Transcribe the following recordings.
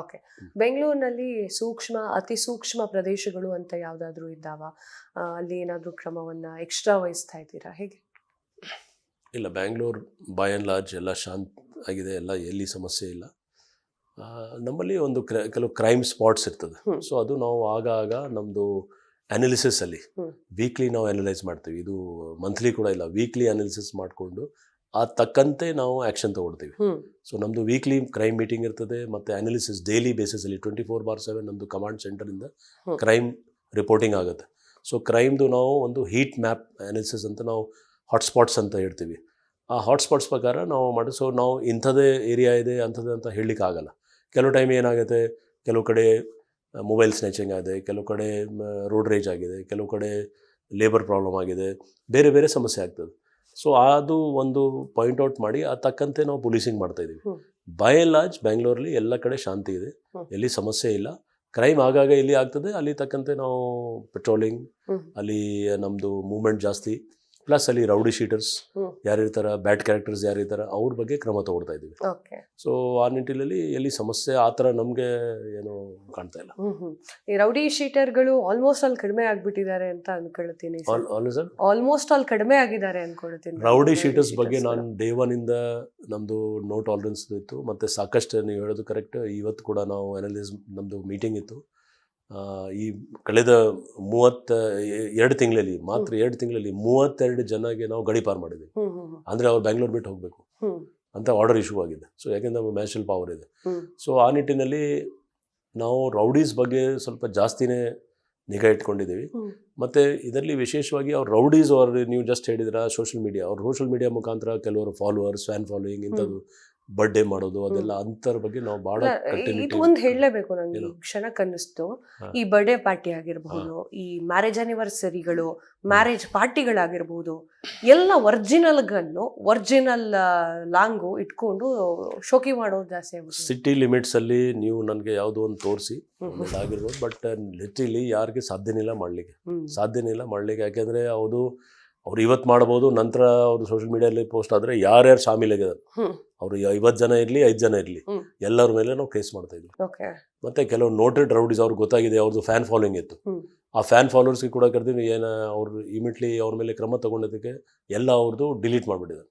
Okay. ಬೆಂಗಳೂರಿನಲ್ಲಿ ಅತಿ ಸೂಕ್ಷ್ಮ ಪ್ರದೇಶಗಳು ಅಂತ ಯಾವುದಾದ್ರೂ ಇದ್ದಾವ? ಅಲ್ಲಿ ಏನಾದರೂ ಕ್ರಮವನ್ನು ಎಕ್ಸ್ಟ್ರಾ ವಹಿಸ್ತಾ ಇದ್ದೀರಾ, ಹೇಗೆ? ಇಲ್ಲ, ಬ್ಯಾಂಗ್ಳೂರ್ ಬೈ ಆ್ಯಂಡ್ ಲಾರ್ಜ್ ಎಲ್ಲ ಶಾಂತ ಆಗಿದೆ, ಎಲ್ಲ ಎಲ್ಲಿ ಸಮಸ್ಯೆ ಇಲ್ಲ. ನಮ್ಮಲ್ಲಿ ಒಂದು ಕೆಲವು ಕ್ರೈಮ್ ಸ್ಪಾಟ್ಸ್ ಇರ್ತದೆ. ಸೊ ಅದು ನಾವು ಆಗ ನಮ್ಮದು ಅನಾಲಿಸಿಸಲ್ಲಿ ವೀಕ್ಲಿ ನಾವು ಅನಲೈಸ್ ಮಾಡ್ತೀವಿ. ಇದು ಮಂತ್ಲಿ ಕೂಡ ಇಲ್ಲ, ವೀಕ್ಲಿ ಅನಾಲಿಸಿಸ್ ಮಾಡಿಕೊಂಡು ತಕ್ಕಂತೆ ನಾವು ಆ್ಯಕ್ಷನ್ ತೊಗೊಳ್ತೀವಿ. ಸೊ ನಮ್ಮದು ವೀಕ್ಲಿ ಕ್ರೈಮ್ ಮೀಟಿಂಗ್ ಇರ್ತದೆ, ಮತ್ತು ಅನಾಲಿಸಿಸ್ ಡೈಲಿ ಬೇಸಿಸಲ್ಲಿ 24/7 ನಮ್ಮದು ಕಮಾಂಡ್ ಸೆಂಟರಿಂದ ಕ್ರೈಮ್ ರಿಪೋರ್ಟಿಂಗ್ ಆಗುತ್ತೆ. ಸೊ ಕ್ರೈಮ್ದು ನಾವು ಒಂದು ಹೀಟ್ ಮ್ಯಾಪ್ ಅನಾಲಿಸಿಸ್ ಅಂತ ನಾವು ಹಾಟ್ಸ್ಪಾಟ್ಸ್ ಅಂತ ಹೇಳ್ತೀವಿ. ಆ ಹಾಟ್ಸ್ಪಾಟ್ಸ್ ಪ್ರಕಾರ ನಾವು ಮಾಡಿ, ಸೊ ನಾವು ಇಂಥದ್ದೇ ಏರಿಯಾ ಇದೆ ಅಂಥದ್ದು ಅಂತ ಹೇಳಲಿಕ್ಕೆ ಆಗಲ್ಲ. ಕೆಲವು ಟೈಮ್ ಏನಾಗುತ್ತೆ, ಕೆಲವು ಕಡೆ ಮೊಬೈಲ್ ಸ್ನ್ಯಾಚಿಂಗ್ ಆಗಿದೆ, ಕೆಲವು ಕಡೆ ರೋಡ್ ರೇಜ್ ಆಗಿದೆ, ಕೆಲವು ಕಡೆ ಲೇಬರ್ ಪ್ರಾಬ್ಲಮ್ ಆಗಿದೆ, ಬೇರೆ ಬೇರೆ ಸಮಸ್ಯೆ ಆಗ್ತದೆ. ಸೊ ಅದು ಒಂದು ಪಾಯಿಂಟ್ಔಟ್ ಮಾಡಿ ತಕ್ಕಂತೆ ನಾವು ಪೊಲೀಸಿಂಗ್ ಮಾಡ್ತಾಯಿದ್ದೀವಿ. ಬೈ ಆ್ಯಂಡ್ ಲಾರ್ಜ್ ಬ್ಯಾಂಗ್ಳೂರಲ್ಲಿ ಎಲ್ಲ ಕಡೆ ಶಾಂತಿ ಇದೆ, ಎಲ್ಲಿ ಸಮಸ್ಯೆ ಇಲ್ಲ. ಕ್ರೈಮ್ ಆಗಾಗ ಇಲ್ಲಿ ಆಗ್ತದೆ, ಅಲ್ಲಿ ತಕ್ಕಂತೆ ನಾವು ಪೆಟ್ರೋಲಿಂಗ್, ಅಲ್ಲಿ ನಮ್ಮದು ಮೂವ್ಮೆಂಟ್ ಜಾಸ್ತಿ, ಪ್ಲಸ್ ಅಲ್ಲಿ ರೌಡಿ ಶೀಟರ್ಸ್ ಯಾರಿರ್ತಾರೆ, ಬ್ಯಾಡ್ ಕ್ಯಾರೆಕ್ಟರ್ಸ್ ಯಾರಿರ್ತಾರೆ, ಅವ್ರ ಬಗ್ಗೆ ಕ್ರಮ ತಗೊಳ್ತಾ ಇದ್ದೀವಿ. ಸೊ ಆ ನಿಟ್ಟಿನಲ್ಲಿ ಎಲ್ಲಿ ಸಮಸ್ಯೆ ಆ ಥರ ನಮಗೆ ಏನು ಕಾಣ್ತಾ ಇಲ್ಲ. ಈ ರೌಡಿ ಶೀಟರ್ಗಳು ಆಲ್ಮೋಸ್ಟ್ ಅಲ್ಲಿ ಕಡಿಮೆ ಆಗ್ಬಿಟ್ಟಿದ್ದಾರೆ ಅಂತ ಅನ್ಕೊಳ್ತೀನಿ. ಆಲ್ಮೋಸ್ಟ್ ಅಲ್ಲಿ ಕಡಿಮೆ ಆಗಿದ್ದಾರೆ ಅನ್ಕೊಳ್ತೀನಿ. ರೌಡಿ ಶೀಟರ್ಸ್ ಬಗ್ಗೆ ನಾನು ಡೇ ಒನ್ ಇಂದ ನಮ್ಮದು ನೋ ಟಾಲರೆನ್ಸ್ ಇತ್ತು, ಮತ್ತು ಸಾಕಷ್ಟು ನೀವು ಹೇಳೋದು ಕರೆಕ್ಟ್. ಇವತ್ತು ಕೂಡ ನಾವು ಅನಾಲಿಸ್ ನಮ್ಮದು ಮೀಟಿಂಗ್ ಇತ್ತು. ಈ ಕಳೆದ 32 ತಿಂಗಳಲ್ಲಿ ಮಾತ್ರ 2 ತಿಂಗಳಲ್ಲಿ 32 ಜನಗೆ ನಾವು ಗಡೀಪಾರು ಮಾಡಿದ್ವಿ. ಅಂದರೆ ಅವ್ರು ಬ್ಯಾಂಗ್ಳೂರ್ ಬಿಟ್ಟು ಹೋಗಬೇಕು ಅಂತ ಆರ್ಡರ್ ಇಶ್ಯೂ ಆಗಿದೆ. ಸೊ ಯಾಕೆಂದ್ರೆ ನಮಗೆ ನ್ಯಾಷನಲ್ ಪವರ್ ಇದೆ. ಸೊ ಆ ನಿಟ್ಟಿನಲ್ಲಿ ನಾವು ರೌಡೀಸ್ ಬಗ್ಗೆ ಸ್ವಲ್ಪ ಜಾಸ್ತಿನೇ ನಿಗಾ ಇಟ್ಕೊಂಡಿದ್ದೀವಿ. ಮತ್ತು ಇದರಲ್ಲಿ ವಿಶೇಷವಾಗಿ ಅವ್ರು ರೌಡೀಸ್ ಅವ್ರು ನೀವು ಜಸ್ಟ್ ಹೇಳಿದ್ರ ಸೋಷಿಯಲ್ ಮೀಡಿಯಾ ಮುಖಾಂತರ ಕೆಲವರು ಫಾಲೋವರ್ಸ್, ಫ್ಯಾನ್ ಫಾಲೋಯಿಂಗ್, ಇಂಥದ್ದು ಬರ್ಡೇ ಮಾಡೋದು, ಅದೆಲ್ಲ ಅಂತರ ಬಗ್ಗೆ ನಾವು ಬಹಳ ಇದು ಒಂದು ಹೇಳಲೇಬೇಕು. ನಂಗೆ ಕ್ಷಣಕ್ಕೆ ಅನ್ನಿಸ್ತು, ಈ ಬರ್ಡೇ ಪಾರ್ಟಿ ಆಗಿರಬಹುದು, ಈ ಮ್ಯಾರೇಜ್ ಆನಿವರ್ಸರಿಗಳು, ಮ್ಯಾರೇಜ್ ಪಾರ್ಟಿಗಳಾಗಿರ್ಬಹುದು, ಎಲ್ಲ ಒರಿಜಿನಲ್ ಲಾಂಗು ಇಟ್ಕೊಂಡು ಶೋಕಿ ಮಾಡೋದು ಜಾಸ್ತಿ ಆಗುತ್ತೆ. ಸಿಟಿ ಲಿಮಿಟ್ಸ್ ಅಲ್ಲಿ ನೀವು ನನಗೆ ಯಾವುದೋ ಒಂದು ತೋರಿಸಿ ಆಗಿರ್ಬೋದು, ಬಟ್ ಲಿಟ್ರಲಿ ಯಾರಿಗೆ ಸಾಧ್ಯನಿಲ್ಲ ಮಾಡಲಿಕ್ಕೆ. ಯಾಕೆಂದರೆ ಅವ್ರು ಇವತ್ತು ಮಾಡ್ಬೋದು, ನಂತರ ಅವರು ಸೋಷಿಯಲ್ ಮೀಡಿಯಲ್ಲಿ ಪೋಸ್ಟ್ ಆದರೆ ಯಾರ್ಯಾರು ಶಾಮೀಲಾಗಿದ್ದಾರೆ, ಅವರು 50 ಜನ ಇರಲಿ 5 ಜನ ಇರಲಿ, ಎಲ್ಲರ ಮೇಲೆ ನಾವು ಕೇಸ್ ಮಾಡ್ತಾ ಇದ್ವಿ. ಮತ್ತು ಕೆಲವು ನೋಟೆಡ್ ರೌಡೀಸ್ ಅವ್ರಿಗೆ ಗೊತ್ತಾಗಿದೆ, ಅವ್ರದ್ದು ಫ್ಯಾನ್ ಫಾಲೋಯಿಂಗ್ ಇತ್ತು, ಆ ಫ್ಯಾನ್ ಫಾಲೋವರ್ಸ್ಗೆ ಕೂಡ ಕರೆದಿವಿ. ಅವ್ರು ಇಮಿಡಿಯೇಟ್ಲಿ ಅವ್ರ ಮೇಲೆ ಕ್ರಮ ತಗೊಂಡಿದ್ದಕ್ಕೆ ಎಲ್ಲ ಅವ್ರದ್ದು ಡಿಲೀಟ್ ಮಾಡಿಬಿಟ್ಟಿದ್ದಾರೆ.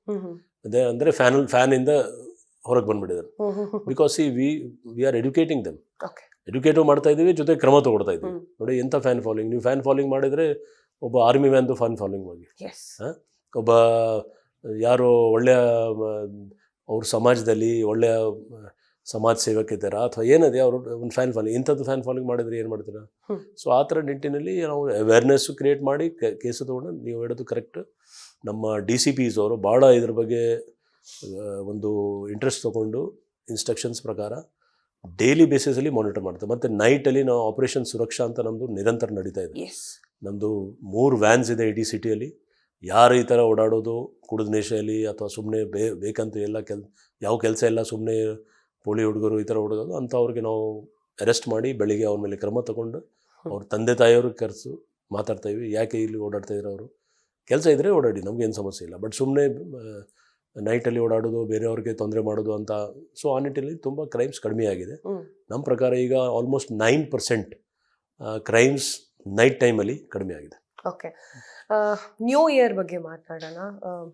ಅದೇ ಅಂದರೆ ಫ್ಯಾನಿಂದ ಹೊರಗೆ ಬಂದುಬಿಟ್ಟಿದ್ದಾರೆ. Because we are educating them, educative ಮಾಡ್ತಾ ಇದ್ದೀವಿ, ಜೊತೆ ಕ್ರಮ ತಗೊಳ್ತಾ ಇದ್ದೀವಿ. ನೋಡಿ ಎಂಥ ಫ್ಯಾನ್ ಫಾಲೋಯಿಂಗ್, ನೀವು ಫ್ಯಾನ್ ಫಾಲೋಯಿಂಗ್ ಮಾಡಿದರೆ ಒಬ್ಬ ಆರ್ಮಿ ಮ್ಯಾನ್ದು ಫ್ಯಾನ್ ಫಾಲೋಯಿಂಗ್ ಮಾಡಿ, ಒಬ್ಬ ಯಾರೋ ಒಳ್ಳೆಯ ಅವ್ರ ಸಮಾಜದಲ್ಲಿ ಒಳ್ಳೆಯ ಸಮಾಜ ಸೇವಕಿದ್ದಾರಾ ಅಥವಾ ಏನಿದೆ ಅವರು ಒಂದು ಫ್ಯಾನ್ ಫಾಲೋಯಿಂಗ್, ಇಂಥದ್ದು ಫ್ಯಾನ್ ಫಾಲೋಯಿಂಗ್ ಮಾಡಿದರೆ ಏನು ಮಾಡ್ತೀರಾ? ಸೊ ಆ ಥರ ನಿಟ್ಟಿನಲ್ಲಿ ನಾವು ಅವೇರ್ನೆಸ್ಸು ಕ್ರಿಯೇಟ್ ಮಾಡಿ ಕೇಸು ತೊಗೊಂಡು, ನೀವು ಹೇಳೋದು ಕರೆಕ್ಟ್. ನಮ್ಮ DCPs ಅವರು ಭಾಳ ಇದ್ರ ಬಗ್ಗೆ ಒಂದು ಇಂಟ್ರೆಸ್ಟ್ ತೊಗೊಂಡು ಇನ್ಸ್ಟ್ರಕ್ಷನ್ಸ್ ಪ್ರಕಾರ ಡೈಲಿ ಬೇಸಿಸಲ್ಲಿ ಮಾನಿಟರ್ ಮಾಡ್ತಾರೆ. ಮತ್ತು ನೈಟಲ್ಲಿ ನಾವು ಆಪರೇಷನ್ ಸುರಕ್ಷಾ ಅಂತ ನಮ್ಮದು ನಿರಂತರ ನಡೀತಾ ಇದೆ. ನಮ್ಮದು 3 ವ್ಯಾನ್ಸ್ ಇದೆ ಇಡೀ ಸಿಟಿಯಲ್ಲಿ. ಯಾರು ಈ ಥರ ಓಡಾಡೋದು ಕುಡಿದ ನೇಷೆಯಲ್ಲಿ ಅಥವಾ ಸುಮ್ಮನೆ ಬೇಕಂತ ಯಾವ ಕೆಲಸ ಎಲ್ಲ ಸುಮ್ಮನೆ ಪೋಲಿ ಹುಡುಗರು ಈ ಥರ ಓಡೋದು ಅಂಥವ್ರಿಗೆ ನಾವು ಅರೆಸ್ಟ್ ಮಾಡಿ ಬೆಳಿಗ್ಗೆ ಅವ್ರ ಮೇಲೆ ಕ್ರಮ ತಗೊಂಡು ಅವ್ರ ತಂದೆ ತಾಯಿಯವ್ರಿಗೆ ಕರೆಸು ಮಾತಾಡ್ತಾಯಿದ್ವಿ. ಯಾಕೆ ಇಲ್ಲಿ ಓಡಾಡ್ತಾ ಇದ್ರು, ಅವರು ಕೆಲಸ ಇದ್ದರೆ ಓಡಾಡಿ, ನಮಗೇನು ಸಮಸ್ಯೆ ಇಲ್ಲ, ಬಟ್ ಸುಮ್ಮನೆ ನೈಟಲ್ಲಿ ಓಡಾಡೋದು, ಬೇರೆಯವ್ರಿಗೆ ತೊಂದರೆ ಮಾಡೋದು ಅಂತ. ಸೊ ಆ ನಿಟ್ಟಿನಲ್ಲಿ ತುಂಬ ಕ್ರೈಮ್ಸ್ ಕಡಿಮೆ ಆಗಿದೆ. ನಮ್ಮ ಪ್ರಕಾರ ಈಗ ಆಲ್ಮೋಸ್ಟ್ 9% ಕ್ರೈಮ್ಸ್ ನೈಟ್ ಟೈಮಲ್ಲಿ ಕಡಿಮೆ ಆಗಿದೆ. ಓಕೆ, ನ್ಯೂ ಇಯರ್ ಬಗ್ಗೆ ಮಾತನಾಡೋಣ.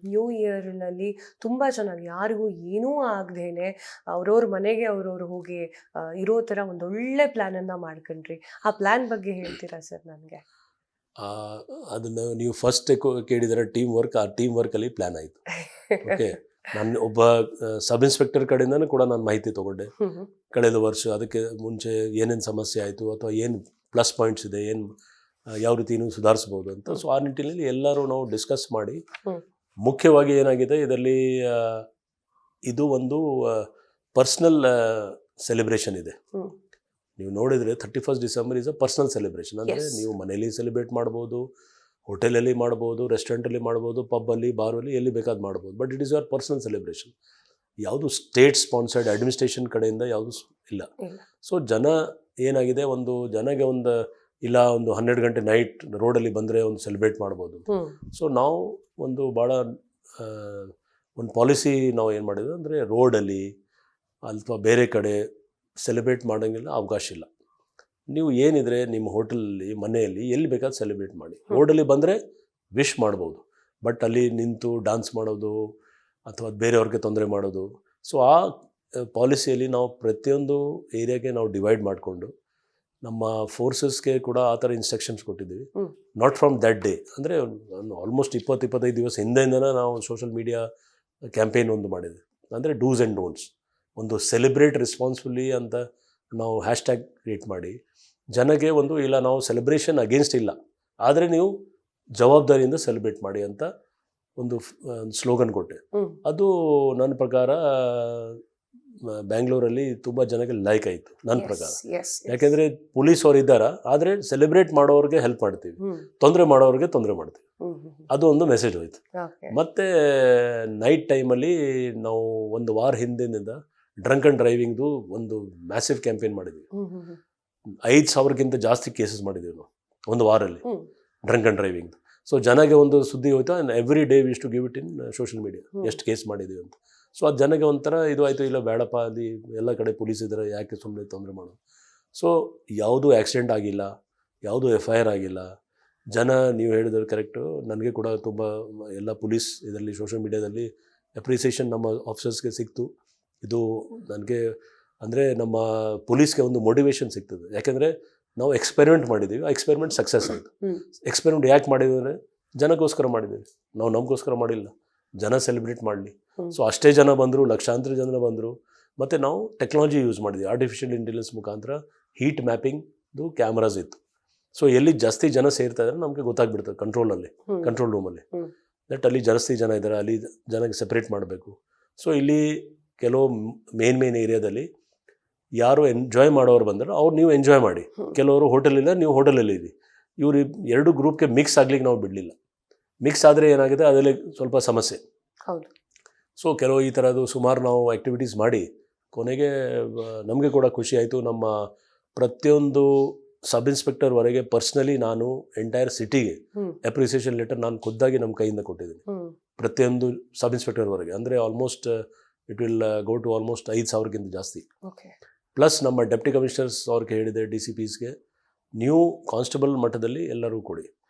ನ್ಯೂ ಇಯರ್ನಲ್ಲಿ ತುಂಬ ಚೆನ್ನಾಗಿ ಯಾರಿಗೂ ಏನೂ ಆಗದೇನೆ ಅವ್ರವ್ರ ಮನೆಗೆ ಅವ್ರವ್ರು ಹೋಗಿ ಇರೋ ಥರ ಒಂದೊಳ್ಳೆ ಪ್ಲ್ಯಾನನ್ನು ಮಾಡ್ಕೊಂಡ್ರಿ. ಆ ಪ್ಲ್ಯಾನ್ ಬಗ್ಗೆ ಹೇಳ್ತೀರಾ ಸರ್ ನನಗೆ? ಅದನ್ನು ನೀವು ಫಸ್ಟ್ ಕೇಳಿದರೆ ಟೀಮ್ ವರ್ಕ್, ಆ ಟೀಮ್ ವರ್ಕಲ್ಲಿ ಪ್ಲ್ಯಾನ್ ಆಯಿತು. ಓಕೆ, ನಾನು ಒಬ್ಬ ಸಬ್ ಇನ್ಸ್ಪೆಕ್ಟರ್ ಕಡೆಯಿಂದನೂ ಕೂಡ ನಾನು ಮಾಹಿತಿ ತೊಗೊಂಡೆ. ಕಳೆದ ವರ್ಷ ಅದಕ್ಕೆ ಮುಂಚೆ ಏನೇನು ಸಮಸ್ಯೆ ಆಯಿತು ಅಥವಾ ಏನು ಪ್ಲಸ್ ಪಾಯಿಂಟ್ಸ್ ಇದೆ, ಏನು ಯಾವ ರೀತಿ ನೀವು ಸುಧಾರಿಸ್ಬೋದು ಅಂತ. ಸೊ ಆ ನಿಟ್ಟಿನಲ್ಲಿ ಎಲ್ಲರೂ ನಾವು ಡಿಸ್ಕಸ್ ಮಾಡಿ, ಮುಖ್ಯವಾಗಿ ಏನಾಗಿದೆ ಇದರಲ್ಲಿ, ಇದು ಒಂದು ಪರ್ಸ್ನಲ್ ಸೆಲೆಬ್ರೇಷನ್ ಇದೆ. ನೀವು ನೋಡಿದರೆ 31st December is a personal celebration. ಅಂದರೆ ನೀವು ಮನೆಯಲ್ಲಿ ಸೆಲೆಬ್ರೇಟ್ ಮಾಡ್ಬೋದು, ಹೋಟೆಲಲ್ಲಿ ಮಾಡ್ಬೋದು, ರೆಸ್ಟೋರೆಂಟಲ್ಲಿ ಮಾಡ್ಬೋದು, ಪಬ್ಬಲ್ಲಿ, ಬಾರಲ್ಲಿ, ಎಲ್ಲಿ ಬೇಕಾದ್ ಮಾಡ್ಬೋದು, but it is your personal celebration. ಯಾವುದು ಸ್ಟೇಟ್ ಸ್ಪಾನ್ಸರ್ಡ್ ಅಡ್ಮಿನಿಸ್ಟ್ರೇಷನ್ ಕಡೆಯಿಂದ ಯಾವುದು ಇಲ್ಲ. ಸೊ ಜನ ಏನಾಗಿದೆ, ಜನಗೆ ಇಲ್ಲ 12 ಗಂಟೆ ನೈಟ್ ರೋಡಲ್ಲಿ ಬಂದರೆ ಒಂದು ಸೆಲೆಬ್ರೇಟ್ ಮಾಡ್ಬೋದು. ಸೊ ನಾವು ಭಾಳ ಒಂದು ಪಾಲಿಸಿ ನಾವು ಏನು ಮಾಡಿದ್ವಿ ಅಂದರೆ, ರೋಡಲ್ಲಿ ಅಥವಾ ಬೇರೆ ಕಡೆ ಸೆಲೆಬ್ರೇಟ್ ಮಾಡೋಂಗಿಲ್ಲ, ಅವಕಾಶ ಇಲ್ಲ. ನೀವು ಏನಿದ್ರೆ ನಿಮ್ಮ ಹೋಟೆಲಲ್ಲಿ, ಮನೆಯಲ್ಲಿ ಎಲ್ಲಿ ಬೇಕಾದ್ರೂ ಸೆಲೆಬ್ರೇಟ್ ಮಾಡಿ. ರೋಡಲ್ಲಿ ಬಂದರೆ ವಿಶ್ ಮಾಡ್ಬೋದು, ಬಟ್ ಅಲ್ಲಿ ನಿಂತು ಡ್ಯಾನ್ಸ್ ಮಾಡೋದು ಅಥವಾ ಬೇರೆಯವ್ರಿಗೆ ತೊಂದರೆ ಮಾಡೋದು. ಸೊ ಆ ಪಾಲಿಸಿಯಲ್ಲಿ ನಾವು ಪ್ರತಿಯೊಂದು ಏರಿಯಾಗೆ ನಾವು ಡಿವೈಡ್ ಮಾಡಿಕೊಂಡು ನಮ್ಮ ಫೋರ್ಸಸ್ಗೆ ಕೂಡ ಆ ಥರ ಇನ್ಸ್ಟ್ರಕ್ಷನ್ಸ್ ಕೊಟ್ಟಿದ್ದೀವಿ. ನಾಟ್ ಫ್ರಮ್ ದ್ಯಾಟ್ ಡೇ, ಅಂದರೆ ಆಲ್ಮೋಸ್ಟ್ 20-25 ದಿವಸ ಹಿಂದೆಯಿಂದನೇ ನಾವು ಸೋಷಲ್ ಮೀಡಿಯಾ ಕ್ಯಾಂಪೇನ್ ಒಂದು ಮಾಡಿದ್ವಿ. ಅಂದರೆ ಡೂಸ್ ಆ್ಯಂಡ್ ಡೋಂಟ್ಸ್, ಒಂದು ಸೆಲೆಬ್ರೇಟ್ ರೆಸ್ಪಾನ್ಸಿಬಲಿ ಅಂತ ನಾವು ಹ್ಯಾಶ್ಟ್ಯಾಗ್ ಕ್ರಿಯೇಟ್ ಮಾಡಿ ಜನಕ್ಕೆ ಒಂದು, ಇಲ್ಲ ನಾವು ಸೆಲೆಬ್ರೇಷನ್ ಅಗೇನ್ಸ್ಟ್ ಇಲ್ಲ, ಆದರೆ ನೀವು ಜವಾಬ್ದಾರಿಯಿಂದ ಸೆಲೆಬ್ರೇಟ್ ಮಾಡಿ ಅಂತ ಒಂದು ಸ್ಲೋಗನ್ ಕೊಟ್ಟೆ. ಅದು ನನ್ನ ಪ್ರಕಾರ ಬ್ಯಾಂಗ್ಳೂರಲ್ಲಿ ತುಂಬ ಜನಕ್ಕೆ ಲೈಕ್ ಆಯಿತು ನನ್ನ ಪ್ರಕಾರ. ಯಾಕೆಂದರೆ ಪೊಲೀಸ್ ಅವ್ರು ಇದ್ದಾರೆ, ಆದರೆ ಸೆಲೆಬ್ರೇಟ್ ಮಾಡೋರಿಗೆ ಹೆಲ್ಪ್ ಮಾಡ್ತೀವಿ, ತೊಂದರೆ ಮಾಡೋರಿಗೆ ತೊಂದರೆ ಮಾಡ್ತೀವಿ. ಅದು ಒಂದು ಮೆಸೇಜ್ ಹೋಯ್ತು. ಮತ್ತು ನೈಟ್ ಟೈಮಲ್ಲಿ ನಾವು ಒಂದು ವಾರ ಹಿಂದಿನಿಂದ ಡ್ರಂಕ್ ಆ್ಯಂಡ್ ಡ್ರೈವಿಂಗ್ದು ಒಂದು ಮ್ಯಾಸಿವ್ ಕ್ಯಾಂಪೇನ್ ಮಾಡಿದ್ವಿ. 5,000ಕ್ಕಿಂತ ಜಾಸ್ತಿ ಕೇಸಸ್ ಮಾಡಿದ್ದೀವಿ ನಾವು ಒಂದು ವಾರಲ್ಲಿ ಡ್ರಂಕ್ ಆ್ಯಂಡ್ ಡ್ರೈವಿಂಗ್. ಸೊ ಜನಗೆ ಒಂದು ಸುದ್ದಿ ಹೋಯ್ತು, and every day wish to give it in social media, ಎಷ್ಟು ಕೇಸ್ ಮಾಡಿದ್ದೀವಿ ಅಂತ. ಸೊ ಅದು ಜನಗೆ ಒಂಥರ ಇದು ಆಯಿತು, ಇಲ್ಲ ಬೇಡಪ್ಪ, ಅಲ್ಲಿ ಎಲ್ಲ ಕಡೆ ಪೊಲೀಸ್ ಇದ್ದಾರೆ, ಯಾಕೆ ಸುಮ್ಮನೆ ತೊಂದರೆ ಮಾಡೋದು. ಸೊ ಯಾವುದೂ ಆಕ್ಸಿಡೆಂಟ್ ಆಗಿಲ್ಲ, ಯಾವುದೂ FIR ಆಗಿಲ್ಲ. ಜನ, ನೀವು ಹೇಳಿದ್ರೆ ಕರೆಕ್ಟು, ನನಗೆ ಕೂಡ ತುಂಬ ಎಲ್ಲ ಪೊಲೀಸ್ ಇದರಲ್ಲಿ ಸೋಷಿಯಲ್ ಮೀಡಿಯಾದಲ್ಲಿ ಅಪ್ರಿಸಿಯೇಷನ್ ನಮ್ಮ ಆಫೀಸರ್ಸ್ಗೆ ಸಿಕ್ತು. ಇದು ನನಗೆ ಅಂದರೆ ನಮ್ಮ ಪೊಲೀಸ್ಗೆ ಒಂದು ಮೋಟಿವೇಶನ್ ಸಿಗ್ತದೆ. ಯಾಕೆಂದರೆ ನಾವು ಎಕ್ಸ್ಪೆರಿಮೆಂಟ್ ಮಾಡಿದ್ದೀವಿ, ಆ ಎಕ್ಸ್ಪೆರಿಮೆಂಟ್ ಸಕ್ಸಸ್ ಆಯಿತು. ಎಕ್ಸ್ಪೆರಿಮೆಂಟ್ ಯಾಕೆ ಮಾಡಿದ್ದೀವಿ ಅಂದರೆ ಜನಕ್ಕೋಸ್ಕರ ಮಾಡಿದ್ದೀವಿ, ನಾವು ನಮಗೋಸ್ಕರ ಮಾಡಿಲ್ಲ, ಜನ ಸೆಲೆಬ್ರೇಟ್ ಮಾಡಲಿ. ಸೊ ಅಷ್ಟೇ ಜನ ಬಂದರು, ಲಕ್ಷಾಂತರ ಜನ ಬಂದರು. ಮತ್ತು ನಾವು ಟೆಕ್ನಾಲಜಿ ಯೂಸ್ ಮಾಡಿದ್ವಿ, ಆರ್ಟಿಫಿಷಿಯಲ್ ಇಂಟೆಲಿಜೆನ್ಸ್ ಮುಖಾಂತರ ಹೀಟ್ ಮ್ಯಾಪಿಂಗ್ದು ಕ್ಯಾಮ್ರಾಸ್ ಇತ್ತು. ಸೊ ಎಲ್ಲಿ ಜಾಸ್ತಿ ಜನ ಸೇರ್ತಾ ಇದ್ದಾರೆ ನಮಗೆ ಗೊತ್ತಾಗ್ಬಿಡ್ತದೆ ಕಂಟ್ರೋಲ್ ರೂಮಲ್ಲಿ, ದಟ್ ಅಲ್ಲಿ ಜಾಸ್ತಿ ಜನ ಇದ್ದಾರೆ, ಅಲ್ಲಿ ಜನಕ್ಕೆ ಸೆಪ್ರೇಟ್ ಮಾಡಬೇಕು. ಸೊ ಇಲ್ಲಿ ಕೆಲವು ಮೇನ್ ಏರಿಯಾದಲ್ಲಿ ಯಾರು ಎಂಜಾಯ್ ಮಾಡೋರು ಬಂದರೆ ಅವ್ರು ನೀವು ಎಂಜಾಯ್ ಮಾಡಿ, ಕೆಲವರು ಹೋಟೆಲಿಲ್ಲ, ನೀವು ಹೋಟೆಲಲ್ಲಿ ಇರಿ. ಇವರು ಎರಡು ಗ್ರೂಪ್ಗೆ ಮಿಕ್ಸ್ ಆಗ್ಲಿಕ್ಕೆ ನಾವು ಬಿಡಲಿಲ್ಲ. ಮಿಕ್ಸ್ ಆದರೆ ಏನಾಗಿದೆ, ಅದರಲ್ಲಿ ಸ್ವಲ್ಪ ಸಮಸ್ಯೆ. ಸೊ ಕೆಲವು ಈ ಥರದ್ದು ಸುಮಾರು ನಾವು ಆ್ಯಕ್ಟಿವಿಟೀಸ್ ಮಾಡಿ ಕೊನೆಗೆ ನಮಗೆ ಕೂಡ ಖುಷಿ ಆಯಿತು. ನಮ್ಮ ಪ್ರತಿಯೊಂದು ಸಬ್ ಇನ್ಸ್ಪೆಕ್ಟರ್ವರೆಗೆ ಪರ್ಸ್ನಲಿ ನಾನು ಎಂಟೈರ್ ಸಿಟಿಗೆ ಅಪ್ರಿಸಿಯೇಷನ್ ಲೆಟರ್ ನಾನು ಖುದ್ದಾಗಿ ನಮ್ಮ ಕೈಯಿಂದ ಕೊಟ್ಟಿದ್ದೀನಿ, ಪ್ರತಿಯೊಂದು ಸಬ್ ಇನ್ಸ್ಪೆಕ್ಟರ್ವರೆಗೆ. ಅಂದರೆ almost it will go to almost 5,000ಕ್ಕಿಂತ ಜಾಸ್ತಿ. ಪ್ಲಸ್ ನಮ್ಮ ಡೆಪ್ಟಿ ಕಮಿಷನರ್ಸ್ ಅವ್ರಿಗೆ ಹೇಳಿದೆ, DCPsಗೆ, ನೀವು ಕಾನ್ಸ್ಟೇಬಲ್ ಮಟ್ಟದಲ್ಲಿ ಎಲ್ಲರೂ ಕೊಡಿ.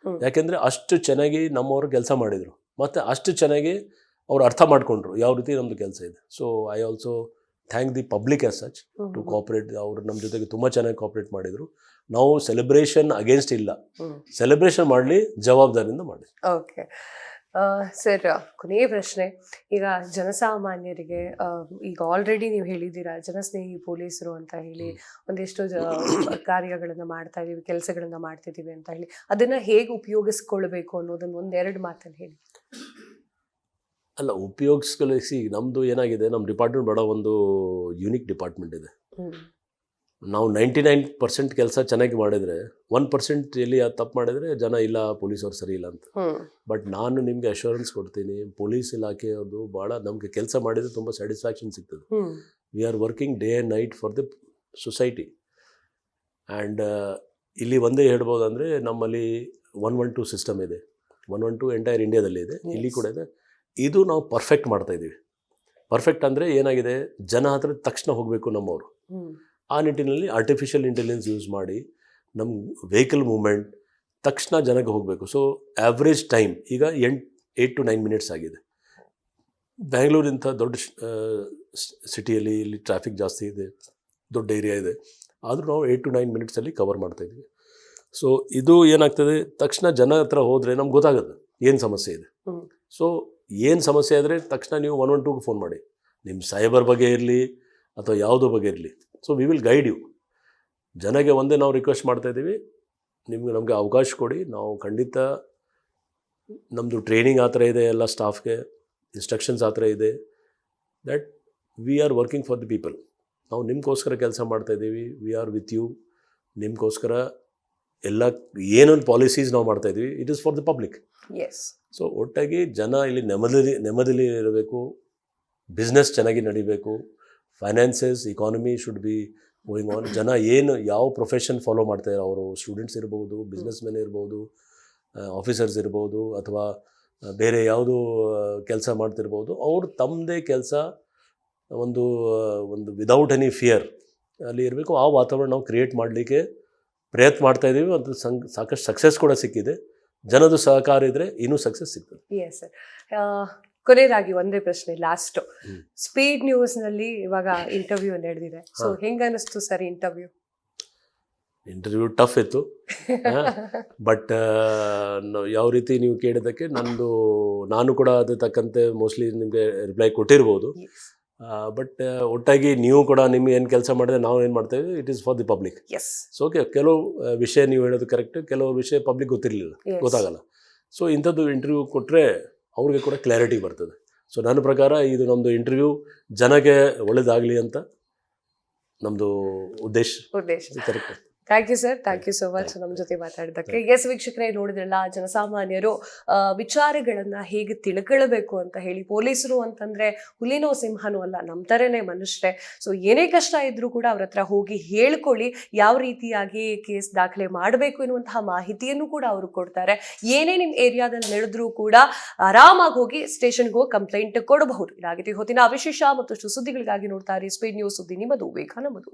ಯಾಕೆಂದರೆ ಅಷ್ಟು ಚೆನ್ನಾಗಿ ನಮ್ಮವರು ಕೆಲಸ ಮಾಡಿದರು, ಮತ್ತು ಅಷ್ಟು ಚೆನ್ನಾಗಿ ಅವ್ರು ಅರ್ಥ ಮಾಡಿಕೊಂಡ್ರು ಯಾವ ರೀತಿ ನಮ್ಮದು ಕೆಲಸ ಇದೆ. So I also thank the public as such to cooperate. ಅವರು ನಮ್ಮ ಜೊತೆಗೆ ತುಂಬ ಚೆನ್ನಾಗಿ ಕೋಆಪ್ರೇಟ್ ಮಾಡಿದರು. ನಾವು ಸೆಲೆಬ್ರೇಷನ್ ಅಗೇನ್ಸ್ಟ್ ಇಲ್ಲ, ಸೆಲೆಬ್ರೇಷನ್ ಮಾಡಲಿ, ಜವಾಬ್ದಾರಿಯಿಂದ ಮಾಡಿ. ಓಕೆ ಸರ್, ಕೊನೆಯ ಪ್ರಶ್ನೆ. ಈಗ ಜನಸಾಮಾನ್ಯರಿಗೆ ಈಗ ಆಲ್ರೆಡಿ ನೀವು ಹೇಳಿದ್ದೀರಾ ಜನಸ್ನೇಹಿ ಪೊಲೀಸರು ಅಂತ ಹೇಳಿ, ಒಂದಿಷ್ಟು ಕಾರ್ಯಗಳನ್ನು ಮಾಡ್ತಾ ಇದೀವಿ, ಕೆಲಸಗಳನ್ನ ಮಾಡ್ತಿದ್ದೀವಿ ಅಂತ ಹೇಳಿ, ಅದನ್ನ ಹೇಗೆ ಉಪಯೋಗಿಸ್ಕೊಳ್ಬೇಕು ಅನ್ನೋದನ್ನ ಒಂದೆರಡು ಮಾತಲ್ಲಿ ಹೇಳಿ. ಅಲ್ಲ, ಉಪಯೋಗಿಸ್ಕೊಳ್ಳಿಸಿ, ನಮ್ಮದು ಏನಾಗಿದೆ, ನಮ್ಮ ಡಿಪಾರ್ಟ್ಮೆಂಟ್ ಬಡ ಒಂದು ಯೂನಿಕ್ ಡಿಪಾರ್ಟ್ಮೆಂಟ್ ಇದೆ. ನಾವು 99% ಕೆಲಸ ಚೆನ್ನಾಗಿ ಮಾಡಿದರೆ 1% ಎಲ್ಲಿ ತಪ್ಪು ಮಾಡಿದರೆ ಜನ ಇಲ್ಲ ಪೊಲೀಸವ್ರು ಸರಿ ಇಲ್ಲ ಅಂತ. ಬಟ್ ನಾನು ನಿಮಗೆ ಅಶ್ಯೂರೆನ್ಸ್ ಕೊಡ್ತೀನಿ, ಪೊಲೀಸ್ ಇಲಾಖೆಯವ್ರದ್ದು ಭಾಳ ನಮಗೆ ಕೆಲಸ ಮಾಡಿದರೆ ತುಂಬ ಸ್ಯಾಟಿಸ್ಫ್ಯಾಕ್ಷನ್ ಸಿಗ್ತದೆ. We are working day and night for the society. And ಇಲ್ಲಿ ಒಂದೇ ಹೇಳ್ಬೋದು ಅಂದರೆ, ನಮ್ಮಲ್ಲಿ 112 ಸಿಸ್ಟಮ್ ಇದೆ. 112 ಎಂಟೈರ್ ಇಂಡಿಯಾದಲ್ಲಿ ಇದೆ, ಇಲ್ಲಿ ಕೂಡ ಇದೆ. ಇದು ನಾವು ಪರ್ಫೆಕ್ಟ್ ಮಾಡ್ತಾಯಿದ್ದೀವಿ. ಪರ್ಫೆಕ್ಟ್ ಅಂದರೆ ಏನಾಗಿದೆ, ಜನ ಹತ್ರ ತಕ್ಷಣ ಹೋಗಬೇಕು ನಮ್ಮವರು. ಆ ನಿಟ್ಟಿನಲ್ಲಿ ಆರ್ಟಿಫಿಷಿಯಲ್ ಇಂಟೆಲಿಜೆನ್ಸ್ ಯೂಸ್ ಮಾಡಿ ನಮ್ಮ ವೆಹಿಕಲ್ ಮೂವ್ಮೆಂಟ್ ತಕ್ಷಣ ಜನಕ್ಕೆ ಹೋಗಬೇಕು. ಸೊ ಆ್ಯಾವ್ರೇಜ್ ಟೈಮ್ ಈಗ 8 to 9 ಮಿನಿಟ್ಸ್ ಆಗಿದೆ. ಬ್ಯಾಂಗ್ಳೂರಿಂಥ ದೊಡ್ಡ ಸಿಟಿಯಲ್ಲಿ ಇಲ್ಲಿ ಟ್ರಾಫಿಕ್ ಜಾಸ್ತಿ ಇದೆ, ದೊಡ್ಡ ಏರಿಯಾ ಇದೆ, ಆದರೂ ನಾವು 8 to 9 ಮಿನಿಟ್ಸಲ್ಲಿ ಕವರ್ ಮಾಡ್ತಾಯಿದ್ವಿ. ಸೊ ಇದು ಏನಾಗ್ತದೆ, ತಕ್ಷಣ ಜನ ಹತ್ರ ಹೋದರೆ ನಮ್ಗೆ ಗೊತ್ತಾಗುತ್ತೆ ಏನು ಸಮಸ್ಯೆ ಇದೆ. ಸೊ ಏನು ಸಮಸ್ಯೆ ಆದರೆ ತಕ್ಷಣ ನೀವು 112ಗೆ ಫೋನ್ ಮಾಡಿ, ನಿಮ್ಮ ಸೈಬರ್ ಬಗ್ಗೆ ಇರಲಿ ಅಥವಾ ಯಾವುದೋ ಬಗ್ಗೆ ಇರಲಿ. So we will guide you. ಜನಗೆ ಒಂದೇ ನಾವು ರಿಕ್ವೆಸ್ಟ್ ಮಾಡ್ತಾಯಿದ್ದೀವಿ, ನಮಗೆ ಅವಕಾಶ ಕೊಡಿ. ನಾವು ಖಂಡಿತ ನಮ್ಮದು ಟ್ರೈನಿಂಗ್ ಆ ಥರ ಇದೆ, ಎಲ್ಲ ಸ್ಟಾಫ್ಗೆ ಇನ್ಸ್ಟ್ರಕ್ಷನ್ಸ್ ಆ ಥರ ಇದೆ, that we are working for the people. ನಾವು ನಿಮಗೋಸ್ಕರ ಕೆಲಸ ಮಾಡ್ತಾಯಿದ್ದೀವಿ, ವಿ ಆರ್ ವಿತ್ ಯು. ನಿಮಗೋಸ್ಕರ ಎಲ್ಲ ಏನೊಂದು ಪಾಲಿಸೀಸ್ ನಾವು ಮಾಡ್ತಾಯಿದ್ದೀವಿ, it is for the public. So ಒಟ್ಟಾಗಿ ಜನ ಇಲ್ಲಿ ನೆಮ್ಮದಿಲಿ ಇರಬೇಕು, ಬಿಸ್ನೆಸ್ ಚೆನ್ನಾಗಿ ನಡಿಬೇಕು, finances, economy should be going on. ಜನ ಏನು ಯಾವ ಪ್ರೊಫೆಷನ್ ಫಾಲೋ ಮಾಡ್ತಾಯಿದ್ದಾರೆ, ಅವರು ಸ್ಟೂಡೆಂಟ್ಸ್ ಇರ್ಬೋದು, ಬಿಸ್ನೆಸ್ ಮೆನ್ ಇರ್ಬೋದು, ಆಫೀಸರ್ಸ್ ಇರ್ಬೋದು, ಅಥವಾ ಬೇರೆ ಯಾವುದು ಕೆಲಸ ಮಾಡ್ತಿರ್ಬೋದು, ಅವರು ತಮ್ಮದೇ ಕೆಲಸ ಒಂದು ವಿದೌಟ್ ಎನಿ ಫಿಯರ್ ಅಲ್ಲಿ ಇರಬೇಕು. ಆ ವಾತಾವರಣ ನಾವು ಕ್ರಿಯೇಟ್ ಮಾಡಲಿಕ್ಕೆ ಪ್ರಯತ್ನ ಮಾಡ್ತಾ ಇದ್ದೀವಿ. ಅದು ಸಾಕಷ್ಟು ಸಕ್ಸಸ್ ಕೂಡ ಸಿಕ್ಕಿದೆ. ಜನದ ಸಹಕಾರ ಇದ್ರೆ ಇನ್ನೂ ಸಕ್ಸಸ್ ಸಿಗ್ತದೆ. Yes sir. ಕೊನೆಯದಾಗಿ ಒಂದೇ ಪ್ರಶ್ನೆ, ಲಾಸ್ಟ್. ಹ್ಮ್. ಸ್ಪೀಡ್ ನ್ಯೂಸ್ ನಲ್ಲಿ ಇವಾಗ ಇಂಟರ್ವ್ಯೂ ನಡೆದಿದೆ. ಸೊ ಹೆಂಗ ಅನಿಸ್ತು ಸರ್ ಇಂಟರ್ವ್ಯೂ? ಇಂಟರ್ವ್ಯೂ ಟಫ್ ಇತ್ತು, ಬಟ್ ಯಾವ ರೀತಿ ನೀವು ಕೇಳಿದ್ದಕ್ಕೆ ನಾನು ಕೂಡ ಅದ್ರ ತಕ್ಕಂತೆ ಮೋಸ್ಟ್ಲಿ ನಿಮಗೆ ರಿಪ್ಲೈ ಕೊಟ್ಟಿರ್ಬೋದು. ಬಟ್ ಒಟ್ಟಾಗಿ ನೀವು ಕೂಡ ನಿಮ್ಗೆ ಏನು ಕೆಲಸ ಮಾಡಿದ್ರೆ ನಾವು ಏನು ಮಾಡ್ತೇವೆ, it is for the public. Yes. So okay, ಕೆಲವು ವಿಷಯ ನೀವು ಹೇಳೋದು ಕರೆಕ್ಟ್, ಕೆಲವು ವಿಷಯ ಪಬ್ಲಿಕ್ ಗೊತ್ತಿರಲಿಲ್ಲ, ಗೊತ್ತಾಗಲ್ಲ. ಸೊ ಇಂಥದ್ದು ಇಂಟರ್ವ್ಯೂ ಕೊಟ್ಟರೆ ಅವ್ರಿಗೆ ಕೂಡ ಕ್ಲಾರಿಟಿ ಬರ್ತದೆ. ಸೊ ನನ್ನ ಪ್ರಕಾರ ಇದು ನಮ್ಮದು ಇಂಟರ್ವ್ಯೂ ಜನಕ್ಕೆ ಒಳ್ಳೇದಾಗಲಿ ಅಂತ ನಮ್ಮದು ಉದ್ದೇಶ. Correct. Thank you sir, thank you so much ನಮ್ಮ ಜೊತೆ ಮಾತಾಡಿದ್ದಕ್ಕೆ. ಎಸ್ ವೀಕ್ಷಕರೇ, ನೋಡಿದ್ರಲ್ಲ ಜನಸಾಮಾನ್ಯರು ವಿಚಾರಗಳನ್ನ ಹೇಗೆ ತಿಳ್ಕೊಳ್ಬೇಕು ಅಂತ ಹೇಳಿ. ಪೊಲೀಸರು ಅಂತಂದ್ರೆ ಹುಲಿನೋ ಸಿಂಹನೋ ಅಲ್ಲ, ನಮ್ಮ ಥರನೇ ಮನುಷ್ಯರೇ. ಸೊ ಏನೇ ಕಷ್ಟ ಇದ್ರೂ ಕೂಡ ಅವ್ರ ಹತ್ರ ಹೋಗಿ ಹೇಳ್ಕೊಳ್ಳಿ, ಯಾವ ರೀತಿಯಾಗಿ ಕೇಸ್ ದಾಖಲೆ ಮಾಡಬೇಕು ಎನ್ನುವಂತಹ ಮಾಹಿತಿಯನ್ನು ಕೂಡ ಅವರು ಕೊಡ್ತಾರೆ. ಏನೇ ನಿಮ್ಮ ಏರಿಯಾದಲ್ಲಿ ನಡೆದ್ರೂ ಕೂಡ ಆರಾಮಾಗಿ ಹೋಗಿ ಸ್ಟೇಷನ್ಗೆ ಹೋಗಿ ಕಂಪ್ಲೇಂಟ್ ಕೊಡಬಹುದು. ಇದಾಗಿದೆ ಹೊತ್ತಿನ ವಿಶೇಷ. ಮತ್ತಷ್ಟು ಸುದ್ದಿಗಳಿಗಾಗಿ ನೋಡ್ತಾ ಇರಿ ಸ್ಪೀಡ್ ನ್ಯೂಸ್. ಸುದ್ದಿ ನಿಮ್ಮದು, ವೇಗ ನಮ್ಮದು.